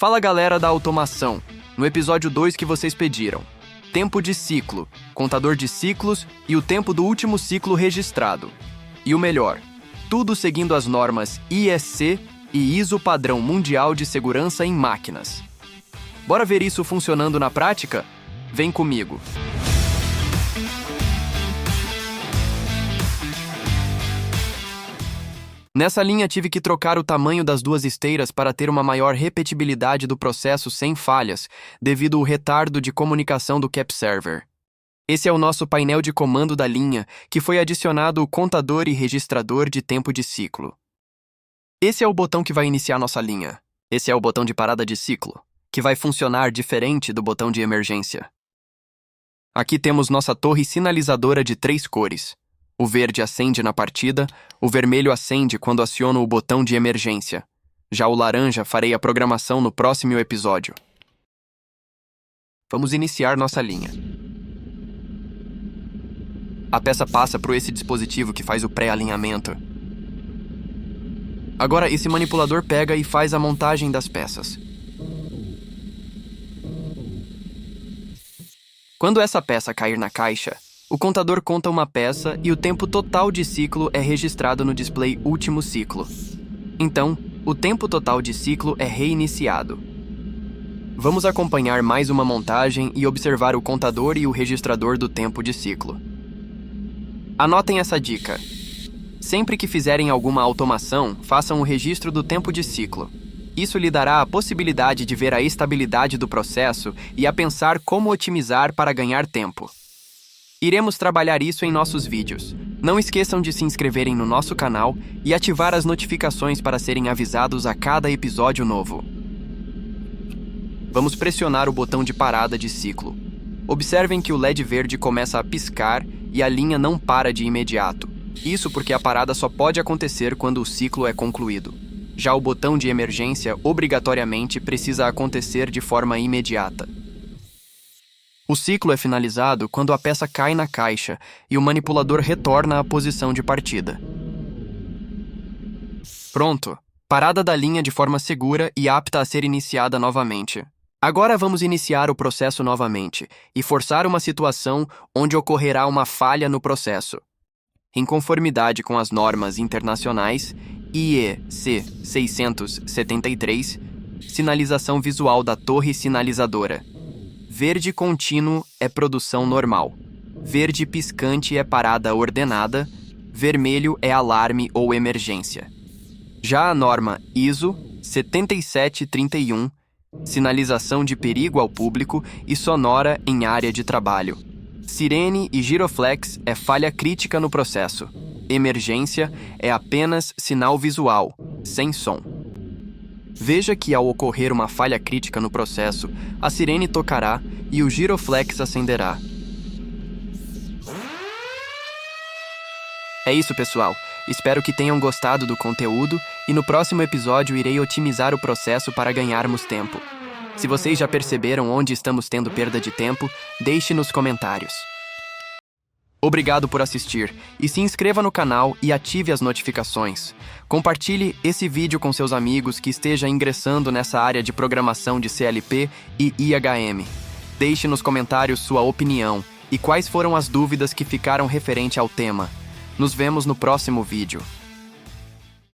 Fala galera da automação, no episódio 2 que vocês pediram. Tempo de ciclo, contador de ciclos e o tempo do último ciclo registrado. E o melhor, tudo seguindo as normas IEC e ISO Padrão Mundial de Segurança em Máquinas. Bora ver isso funcionando na prática? Vem comigo! Nessa linha tive que trocar o tamanho das duas esteiras para ter uma maior repetibilidade do processo sem falhas, devido ao retardo de comunicação do CAP Server. Esse é o nosso painel de comando da linha, que foi adicionado o contador e registrador de tempo de ciclo. Esse é o botão que vai iniciar nossa linha. Esse é o botão de parada de ciclo, que vai funcionar diferente do botão de emergência. Aqui temos nossa torre sinalizadora de 3 cores. O verde acende na partida, o vermelho acende quando aciono o botão de emergência. Já o laranja farei a programação no próximo episódio. Vamos iniciar nossa linha. A peça passa por esse dispositivo que faz o pré-alinhamento. Agora esse manipulador pega e faz a montagem das peças. Quando essa peça cair na caixa, o contador conta uma peça e o tempo total de ciclo é registrado no display último ciclo. Então, o tempo total de ciclo é reiniciado. Vamos acompanhar mais uma montagem e observar o contador e o registrador do tempo de ciclo. Anotem essa dica. Sempre que fizerem alguma automação, façam o registro do tempo de ciclo. Isso lhe dará a possibilidade de ver a estabilidade do processo e a pensar como otimizar para ganhar tempo. Iremos trabalhar isso em nossos vídeos. Não esqueçam de se inscreverem no nosso canal e ativar as notificações para serem avisados a cada episódio novo. Vamos pressionar o botão de parada de ciclo. Observem que o LED verde começa a piscar e a linha não para de imediato. Isso porque a parada só pode acontecer quando o ciclo é concluído. Já o botão de emergência obrigatoriamente precisa acontecer de forma imediata. O ciclo é finalizado quando a peça cai na caixa e o manipulador retorna à posição de partida. Pronto! Parada da linha de forma segura e apta a ser iniciada novamente. Agora vamos iniciar o processo novamente e forçar uma situação onde ocorrerá uma falha no processo. Em conformidade com as normas internacionais IEC 673, sinalização visual da torre sinalizadora. Verde contínuo é produção normal. Verde piscante é parada ordenada. Vermelho é alarme ou emergência. Já a norma ISO 7731, sinalização de perigo ao público e sonora em área de trabalho. Sirene e giroflex é falha crítica no processo. Emergência é apenas sinal visual, sem som. Veja que ao ocorrer uma falha crítica no processo, a sirene tocará e o giroflex acenderá. É isso, pessoal. Espero que tenham gostado do conteúdo e no próximo episódio irei otimizar o processo para ganharmos tempo. Se vocês já perceberam onde estamos tendo perda de tempo, deixe nos comentários. Obrigado por assistir e se inscreva no canal e ative as notificações. Compartilhe esse vídeo com seus amigos que esteja ingressando nessa área de programação de CLP e IHM. Deixe nos comentários sua opinião e quais foram as dúvidas que ficaram referente ao tema. Nos vemos no próximo vídeo.